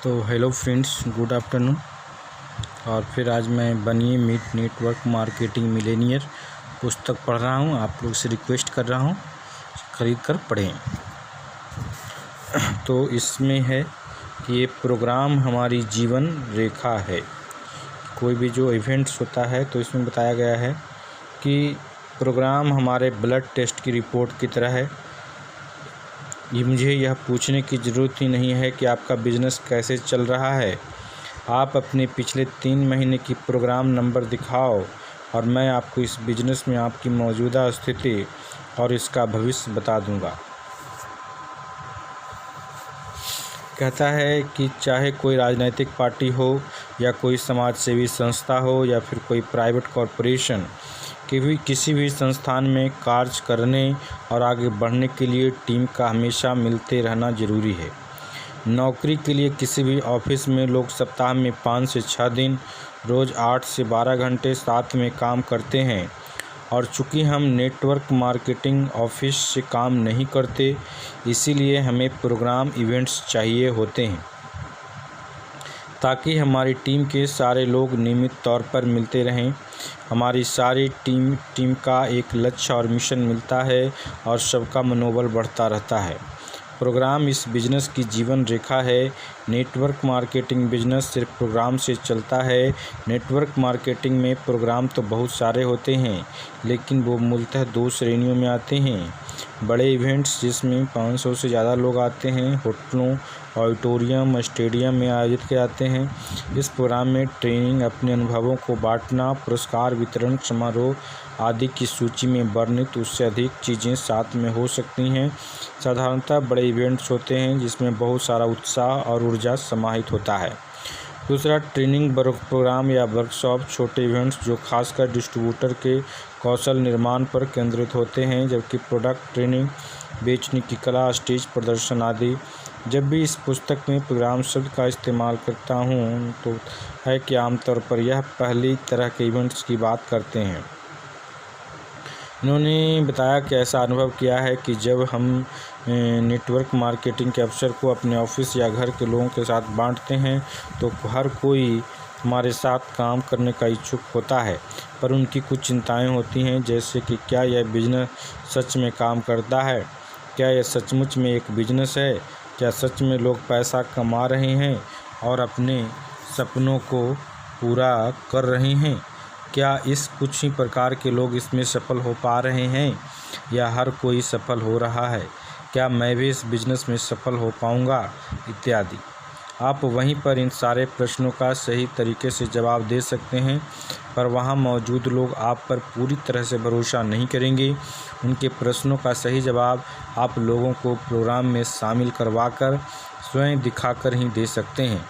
तो hello friends, good afternoon. और फिर आज मैं बनिए मीट नेटवर्क मार्केटिंग मिलेनियर पुस्तक पढ़ रहा हूँ। आप लोग से रिक्वेस्ट कर रहा हूँ ख़रीद कर पढ़ें। तो इसमें है कि ये प्रोग्राम हमारी जीवन रेखा है। कोई भी जो इवेंट्स होता है तो इसमें बताया गया है कि प्रोग्राम हमारे ब्लड टेस्ट की रिपोर्ट की तरह है। ये मुझे यह पूछने की ज़रूरत ही नहीं है कि आपका बिज़नेस कैसे चल रहा है। आप अपने पिछले 3 महीने की प्रोग्राम नंबर दिखाओ और मैं आपको इस बिज़नेस में आपकी मौजूदा स्थिति और इसका भविष्य बता दूंगा। कहता है कि चाहे कोई राजनीतिक पार्टी हो या कोई समाज सेवी संस्था हो या फिर कोई प्राइवेट कॉरपोरेशन, किसी भी संस्थान में कार्य करने और आगे बढ़ने के लिए टीम का हमेशा मिलते रहना जरूरी है। नौकरी के लिए किसी भी ऑफिस में लोग सप्ताह में 5 से 6 दिन रोज़ 8 से 12 घंटे साथ में काम करते हैं। और चूँकि हम नेटवर्क मार्केटिंग ऑफिस से काम नहीं करते, इसीलिए हमें प्रोग्राम इवेंट्स चाहिए होते हैं ताकि हमारी टीम के सारे लोग नियमित तौर पर मिलते रहें। हमारी सारी टीम का एक लक्ष्य और मिशन मिलता है और सबका मनोबल बढ़ता रहता है। प्रोग्राम इस बिज़नेस की जीवन रेखा है। नेटवर्क मार्केटिंग बिज़नेस सिर्फ प्रोग्राम से चलता है। नेटवर्क मार्केटिंग में प्रोग्राम तो बहुत सारे होते हैं, लेकिन वो मूलतः 2 श्रेणियों में आते हैं। बड़े इवेंट्स जिसमें 500 से ज़्यादा लोग आते हैं, होटलों, ऑडिटोरियम, स्टेडियम में आयोजित किए जाते हैं। इस प्रोग्राम में ट्रेनिंग, अपने अनुभवों को बांटना, पुरस्कार वितरण समारोह आदि की सूची में वर्णित उससे अधिक चीज़ें साथ में हो सकती हैं। साधारणतः बड़े इवेंट्स होते हैं जिसमें बहुत सारा उत्साह और ऊर्जा समाहित होता है। दूसरा, ट्रेनिंग प्रोग्राम या वर्कशॉप, छोटे इवेंट्स जो खासकर डिस्ट्रीब्यूटर के कौशल निर्माण पर केंद्रित होते हैं, जबकि प्रोडक्ट ट्रेनिंग, बेचने की कला, स्टेज प्रदर्शन आदि। जब भी इस पुस्तक में प्रोग्राम शब्द का इस्तेमाल करता हूँ तो है कि आमतौर पर यह पहली तरह के इवेंट्स की बात करते हैं। इन्होंने बताया कि ऐसा अनुभव किया है कि जब हम नेटवर्क मार्केटिंग के अवसर को अपने ऑफिस या घर के लोगों के साथ बांटते हैं तो हर कोई हमारे साथ काम करने का इच्छुक होता है, पर उनकी कुछ चिंताएं होती हैं, जैसे कि क्या यह बिजनेस सच में काम करता है, क्या यह सचमुच में एक बिजनेस है, क्या सच में लोग पैसा कमा रहे हैं और अपने सपनों को पूरा कर रहे हैं, क्या इस कुछ ही प्रकार के लोग इसमें सफल हो पा रहे हैं या हर कोई सफल हो रहा है, क्या मैं भी इस बिज़नेस में सफल हो पाऊंगा, इत्यादि। आप वहीं पर इन सारे प्रश्नों का सही तरीके से जवाब दे सकते हैं, पर वहां मौजूद लोग आप पर पूरी तरह से भरोसा नहीं करेंगे। उनके प्रश्नों का सही जवाब आप लोगों को प्रोग्राम में शामिल करवाकर स्वयं दिखाकर ही दे सकते हैं।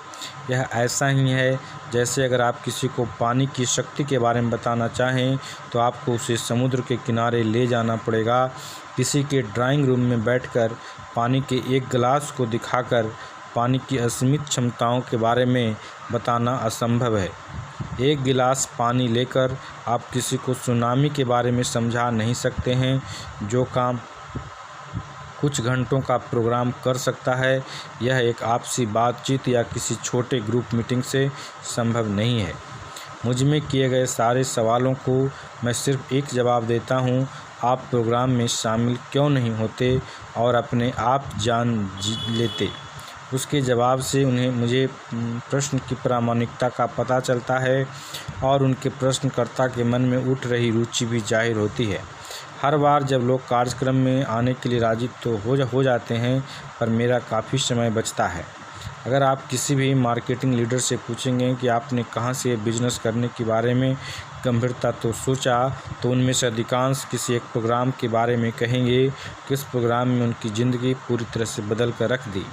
यह ऐसा ही है जैसे अगर आप किसी को पानी की शक्ति के बारे में बताना चाहें तो आपको उसे समुद्र के किनारे ले जाना पड़ेगा। किसी के ड्राइंग रूम में बैठकर पानी के एक गिलास को दिखाकर पानी की असीमित क्षमताओं के बारे में बताना असंभव है। एक गिलास पानी लेकर आप किसी को सुनामी के बारे में समझा नहीं सकते हैं। जो काम कुछ घंटों का प्रोग्राम कर सकता है, यह एक आपसी बातचीत या किसी छोटे ग्रुप मीटिंग से संभव नहीं है। मुझ में किए गए सारे सवालों को मैं सिर्फ एक जवाब देता हूँ, आप प्रोग्राम में शामिल क्यों नहीं होते और अपने आप जान लेते। उसके जवाब से मुझे प्रश्न की प्रामाणिकता का पता चलता है और उनके प्रश्नकर्ता के मन में उठ रही रुचि भी जाहिर होती है। हर बार जब लोग कार्यक्रम में आने के लिए राजी तो हो जाते हैं, पर मेरा काफ़ी समय बचता है। अगर आप किसी भी मार्केटिंग लीडर से पूछेंगे कि आपने कहाँ से बिजनेस करने के बारे में गंभीरता तो सोचा, तो उनमें से अधिकांश किसी एक प्रोग्राम के बारे में कहेंगे कि इस प्रोग्राम में उनकी ज़िंदगी पूरी तरह से बदल कर रख दी।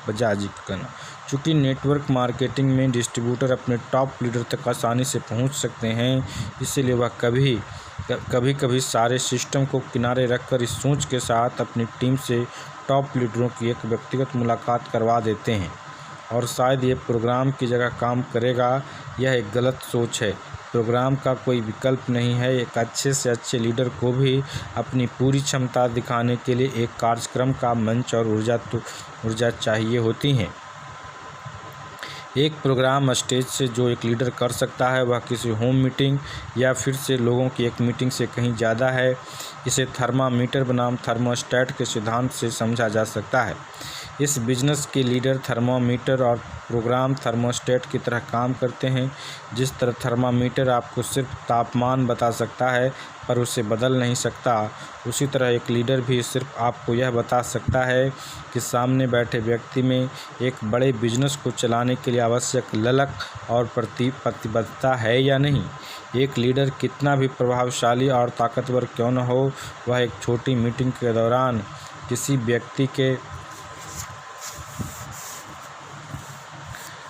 बजाज करना। चूँकि नेटवर्क मार्केटिंग में डिस्ट्रीब्यूटर अपने टॉप लीडर तक आसानी से पहुंच सकते हैं, इसीलिए वह कभी सारे सिस्टम को किनारे रखकर इस सोच के साथ अपनी टीम से टॉप लीडरों की एक व्यक्तिगत मुलाकात करवा देते हैं। और शायद ये प्रोग्राम की जगह काम करेगा, यह एक गलत सोच है। प्रोग्राम का कोई विकल्प नहीं है। एक अच्छे से अच्छे लीडर को भी अपनी पूरी क्षमता दिखाने के लिए एक कार्यक्रम का मंच और ऊर्जा चाहिए होती हैं। एक प्रोग्राम स्टेज से जो एक लीडर कर सकता है वह किसी होम मीटिंग या फिर से लोगों की एक मीटिंग से कहीं ज़्यादा है। इसे थर्मामीटर बनाम थर्मोस्टेट के सिद्धांत से समझा जा सकता है। इस बिजनेस के लीडर थर्मामीटर और प्रोग्राम थर्मोस्टेट की तरह काम करते हैं। जिस तरह थर्मामीटर आपको सिर्फ तापमान बता सकता है पर उसे बदल नहीं सकता, उसी तरह एक लीडर भी सिर्फ आपको यह बता सकता है कि सामने बैठे व्यक्ति में एक बड़े बिजनेस को चलाने के लिए आवश्यक ललक और प्रतिबद्धता है या नहीं। एक लीडर कितना भी प्रभावशाली और ताकतवर क्यों न हो, वह एक छोटी मीटिंग के दौरान किसी व्यक्ति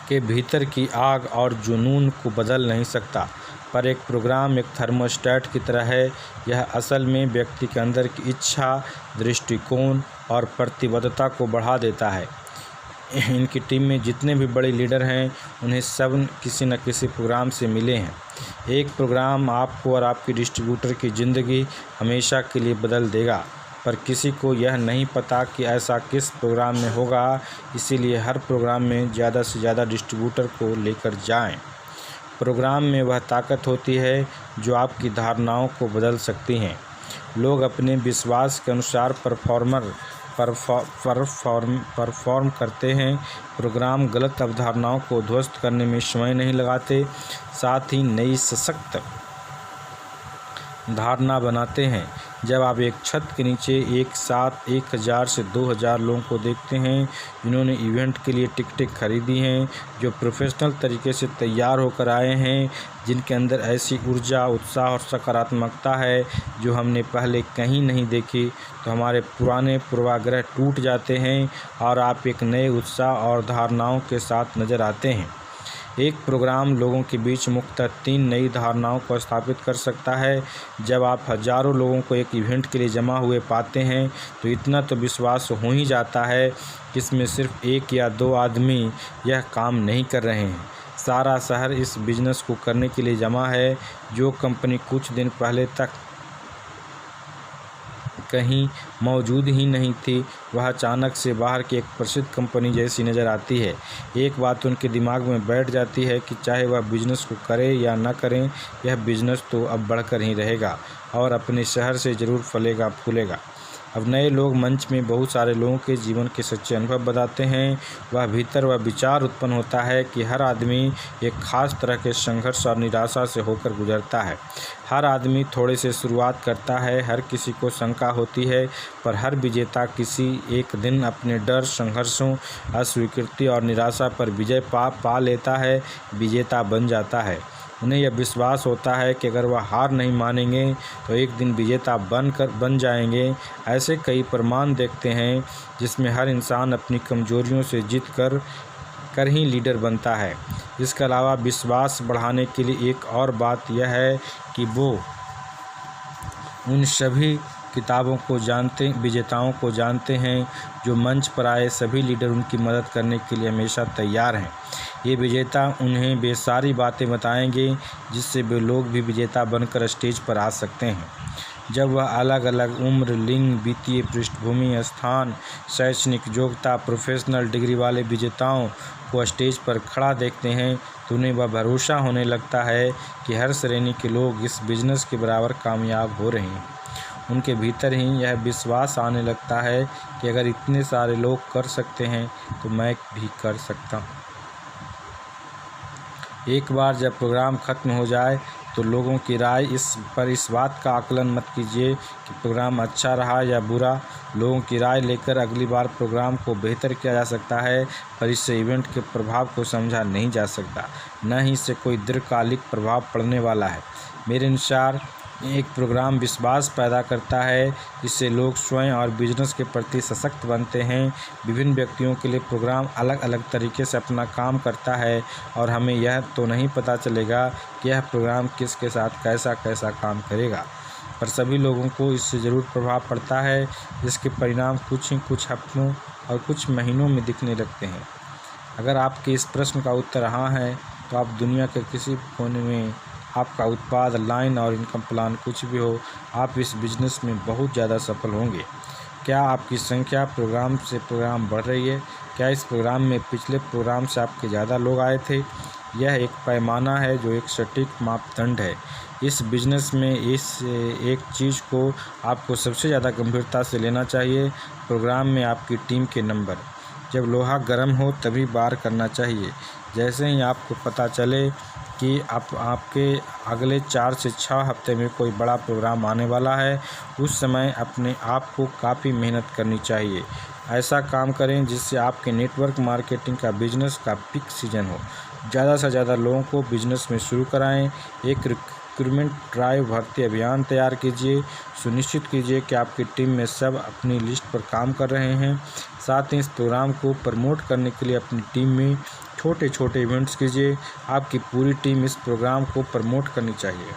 के भीतर की आग और जुनून को बदल नहीं सकता। पर एक प्रोग्राम एक थर्मोस्टेट की तरह है। यह असल में व्यक्ति के अंदर की इच्छा, दृष्टिकोण और प्रतिबद्धता को बढ़ा देता है। इनकी टीम में जितने भी बड़े लीडर हैं उन्हें सब किसी न किसी प्रोग्राम से मिले हैं। एक प्रोग्राम आपको और आपकी डिस्ट्रीब्यूटर की ज़िंदगी हमेशा के लिए बदल देगा, पर किसी को यह नहीं पता कि ऐसा किस प्रोग्राम में होगा। इसीलिए हर प्रोग्राम में ज़्यादा से ज़्यादा डिस्ट्रीब्यूटर को लेकर जाएं। प्रोग्राम में वह ताकत होती है जो आपकी धारणाओं को बदल सकती हैं। लोग अपने विश्वास के अनुसार परफॉर्म करते हैं। प्रोग्राम गलत अवधारणाओं को ध्वस्त करने में समय नहीं लगाते, साथ ही नई सशक्त धारणा बनाते हैं। जब आप एक छत के नीचे एक साथ 1000 से 2000 लोगों को देखते हैं जिन्होंने इवेंट के लिए टिकटें खरीदी हैं, जो प्रोफेशनल तरीके से तैयार होकर आए हैं, जिनके अंदर ऐसी ऊर्जा, उत्साह और सकारात्मकता है जो हमने पहले कहीं नहीं देखी, तो हमारे पुराने पूर्वाग्रह टूट जाते हैं और आप एक नए उत्साह और धारणाओं के साथ नज़र आते हैं। एक प्रोग्राम लोगों के बीच मुख्यतः 3 नई धारणाओं को स्थापित कर सकता है। जब आप हज़ारों लोगों को एक इवेंट के लिए जमा हुए पाते हैं तो इतना तो विश्वास हो ही जाता है कि इसमें सिर्फ 1 या 2 आदमी यह काम नहीं कर रहे हैं। सारा शहर इस बिजनेस को करने के लिए जमा है। जो कंपनी कुछ दिन पहले तक कहीं मौजूद ही नहीं थी, वह अचानक से बाहर की एक प्रसिद्ध कंपनी जैसी नज़र आती है। एक बात उनके दिमाग में बैठ जाती है कि चाहे वह बिज़नेस को करें या न करें, यह बिज़नेस तो अब बढ़कर ही रहेगा और अपने शहर से ज़रूर फलेगा फूलेगा। अब नए लोग मंच में बहुत सारे लोगों के जीवन के सच्चे अनुभव बताते हैं। वह भीतर वह विचार उत्पन्न होता है कि हर आदमी एक खास तरह के संघर्ष और निराशा से होकर गुजरता है। हर आदमी थोड़े से शुरुआत करता है, हर किसी को शंका होती है, पर हर विजेता किसी एक दिन अपने डर, संघर्षों, अस्वीकृति और निराशा पर विजय पा लेता है, विजेता बन जाता है। उन्हें यह विश्वास होता है कि अगर वह हार नहीं मानेंगे तो एक दिन विजेता बन जाएंगे। ऐसे कई प्रमाण देखते हैं जिसमें हर इंसान अपनी कमजोरियों से जीत कर ही लीडर बनता है। इसके अलावा विश्वास बढ़ाने के लिए एक और बात यह है कि वो उन सभी विजेताओं को जानते हैं जो मंच पर आए सभी लीडर उनकी मदद करने के लिए हमेशा तैयार हैं। ये विजेता उन्हें वे सारी बातें बताएंगे जिससे वे लोग भी विजेता बनकर स्टेज पर आ सकते हैं। जब वह अलग अलग उम्र, लिंग, वित्तीय पृष्ठभूमि, स्थान, शैक्षणिक योग्यता, प्रोफेशनल डिग्री वाले विजेताओं को स्टेज पर खड़ा देखते हैं तो उन्हें वह भरोसा होने लगता है कि हर श्रेणी के लोग इस बिजनेस के बराबर कामयाब हो रहे हैं। उनके भीतर ही यह विश्वास आने लगता है कि अगर इतने सारे लोग कर सकते हैं तो मैं भी कर सकता हूँ। एक बार जब प्रोग्राम ख़त्म हो जाए तो लोगों की राय इस बात का आकलन मत कीजिए कि प्रोग्राम अच्छा रहा या बुरा। लोगों की राय लेकर अगली बार प्रोग्राम को बेहतर किया जा सकता है, पर इससे इवेंट के प्रभाव को समझा नहीं जा सकता, न ही इससे कोई दीर्घकालिक प्रभाव पड़ने वाला है। मेरे अनुसार एक प्रोग्राम विश्वास पैदा करता है, इससे लोग स्वयं और बिजनेस के प्रति सशक्त बनते हैं। विभिन्न व्यक्तियों के लिए प्रोग्राम अलग अलग तरीके से अपना काम करता है और हमें यह तो नहीं पता चलेगा कि यह प्रोग्राम किसके साथ कैसा काम करेगा, पर सभी लोगों को इससे ज़रूर प्रभाव पड़ता है, जिसके परिणाम कुछ हफ्तों और कुछ महीनों में दिखने लगते हैं। अगर आपके इस प्रश्न का उत्तर हाँ है तो आप दुनिया के किसी कोने में आपका उत्पाद, लाइन और इनकम प्लान कुछ भी हो, आप इस बिज़नेस में बहुत ज़्यादा सफल होंगे। क्या आपकी संख्या प्रोग्राम से प्रोग्राम बढ़ रही है? क्या इस प्रोग्राम में पिछले प्रोग्राम से आपके ज़्यादा लोग आए थे? यह एक पैमाना है जो एक सटीक मापदंड है। इस बिजनेस में इस एक चीज़ को आपको सबसे ज़्यादा गंभीरता से लेना चाहिए, प्रोग्राम में आपकी टीम के नंबर। जब लोहा गर्म हो तभी बार करना चाहिए। जैसे ही आपको पता चले कि आपके अगले 4 से 6 हफ्ते में कोई बड़ा प्रोग्राम आने वाला है, उस समय अपने आप को काफ़ी मेहनत करनी चाहिए। ऐसा काम करें जिससे आपके नेटवर्क मार्केटिंग का बिजनेस का पीक सीजन हो। ज़्यादा से ज़्यादा लोगों को बिजनेस में शुरू कराएं। एक रिक्रूटमेंट ड्राइव भर्ती अभियान तैयार कीजिए। सुनिश्चित कीजिए कि आपकी टीम में सब अपनी लिस्ट पर काम कर रहे हैं। साथ ही इस प्रोग्राम को प्रमोट करने के लिए अपनी टीम में छोटे छोटे इवेंट्स कीजिए। आपकी पूरी टीम इस प्रोग्राम को प्रमोट करनी चाहिए।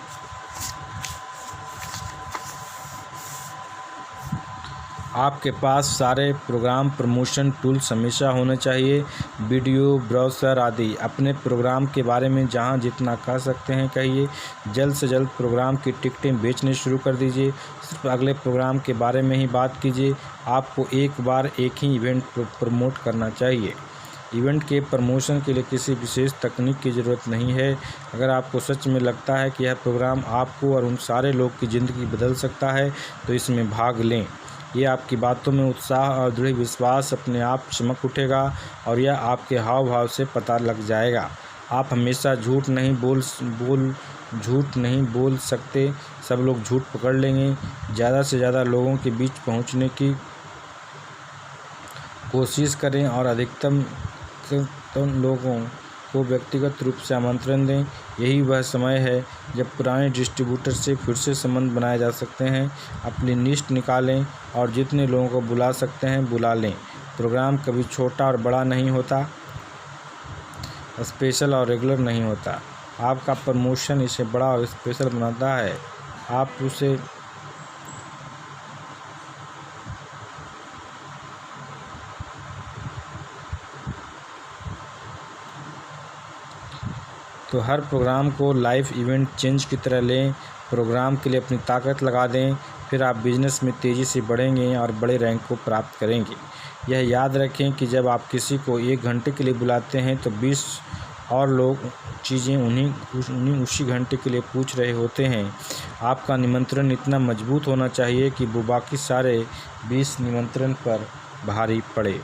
आपके पास सारे प्रोग्राम प्रमोशन टूल्स हमेशा होने चाहिए, वीडियो, ब्राउज़र आदि। अपने प्रोग्राम के बारे में जहां जितना कह सकते हैं कहिए। जल्द से जल्द प्रोग्राम की टिकटें बेचने शुरू कर दीजिए। सिर्फ अगले प्रोग्राम के बारे में ही बात कीजिए। आपको एक बार एक ही इवेंट प्रमोट करना चाहिए। इवेंट के प्रमोशन के लिए किसी विशेष तकनीक की ज़रूरत नहीं है। अगर आपको सच में लगता है कि यह प्रोग्राम आपको और उन सारे लोग की ज़िंदगी बदल सकता है तो इसमें भाग लें। ये आपकी बातों में उत्साह और दृढ़ विश्वास अपने आप चमक उठेगा और यह आपके हाव भाव से पता लग जाएगा। आप हमेशा झूठ नहीं बोल सकते। सब लोग झूठ पकड़ लेंगे। ज़्यादा से ज़्यादा लोगों के बीच पहुंचने की कोशिश करें और अधिकतम लोगों को व्यक्तिगत रूप से आमंत्रण दें। यही वह समय है जब पुराने डिस्ट्रीब्यूटर से फिर से संबंध बनाए जा सकते हैं। अपनी लिस्ट निकालें और जितने लोगों को बुला सकते हैं बुला लें। प्रोग्राम कभी छोटा और बड़ा नहीं होता, स्पेशल और रेगुलर नहीं होता। आपका प्रमोशन इसे बड़ा और स्पेशल बनाता है। आप उसे तो हर प्रोग्राम को लाइव इवेंट चेंज की तरह लें। प्रोग्राम के लिए अपनी ताकत लगा दें, फिर आप बिजनेस में तेज़ी से बढ़ेंगे और बड़े रैंक को प्राप्त करेंगे। यह याद रखें कि जब आप किसी को 1 घंटे के लिए बुलाते हैं तो 20 और लोग चीज़ें उन्हीं उसी घंटे के लिए पूछ रहे होते हैं। आपका निमंत्रण इतना मजबूत होना चाहिए कि वो बाकी सारे 20 निमंत्रण पर भारी पड़े।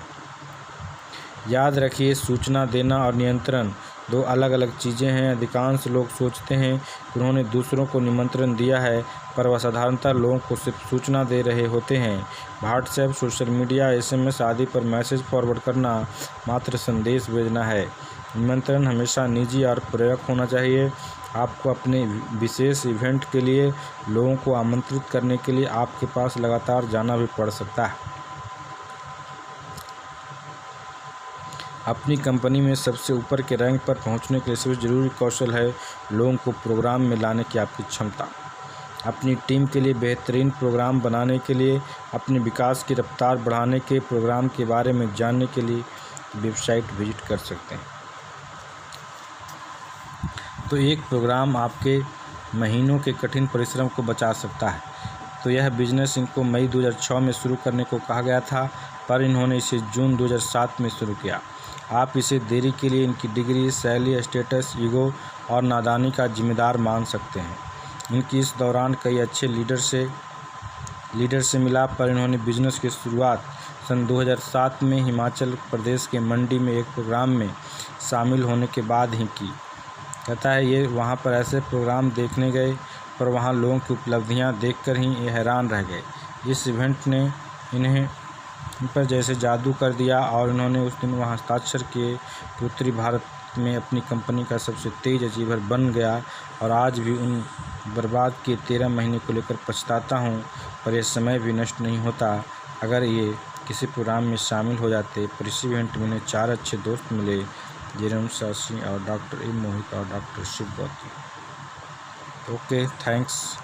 याद रखिए, सूचना देना और नियंत्रण 2 अलग अलग चीज़ें हैं। अधिकांश लोग सोचते हैं कि उन्होंने दूसरों को निमंत्रण दिया है, पर वह साधारणतः लोगों को सिर्फ सूचना दे रहे होते हैं। व्हाट्सएप, सोशल मीडिया, SMS आदि पर मैसेज फॉरवर्ड करना मात्र संदेश भेजना है। निमंत्रण हमेशा निजी और प्रेरक होना चाहिए। आपको अपने विशेष इवेंट के लिए लोगों को आमंत्रित करने के लिए आपके पास लगातार जाना भी पड़ सकता है। अपनी कंपनी में सबसे ऊपर के रैंक पर पहुंचने के लिए सबसे ज़रूरी कौशल है लोगों को प्रोग्राम में लाने की आपकी क्षमता। अपनी टीम के लिए बेहतरीन प्रोग्राम बनाने के लिए, अपने विकास की रफ्तार बढ़ाने के प्रोग्राम के बारे में जानने के लिए वेबसाइट विजिट कर सकते हैं। तो एक प्रोग्राम आपके महीनों के कठिन परिश्रम को बचा सकता है। तो यह बिजनेस इनको मई 2006 में शुरू करने को कहा गया था, पर इन्होंने इसे जून 2007 में शुरू किया। आप इसे देरी के लिए इनकी डिग्री, शैली, स्टेटस, ईगो और नादानी का जिम्मेदार मान सकते हैं। इनकी इस दौरान कई अच्छे लीडर से मिला, पर इन्होंने बिजनेस की शुरुआत सन 2007 में हिमाचल प्रदेश के मंडी में एक प्रोग्राम में शामिल होने के बाद ही की। कहता है ये वहाँ पर ऐसे प्रोग्राम देखने गए, पर वहाँ लोगों की उपलब्धियाँ देखकर ही ये हैरान रह गए। इस इवेंट ने इन पर जैसे जादू कर दिया और इन्होंने उस दिन वहाँ हस्ताक्षर किए कि उत्तरी भारत में अपनी कंपनी का सबसे तेज़ अचीवर बन गया। और आज भी उन बर्बाद किए 13 महीने को लेकर पछताता हूँ, पर यह समय भी नष्ट नहीं होता। अगर ये किसी प्रोग्राम में शामिल हो जाते। पर इस इवेंट में उन्हें 4 अच्छे दोस्त मिले, जेरम शासी और डॉक्टर ए मोहित और doctor Shiv Gauti. Okay, thanks.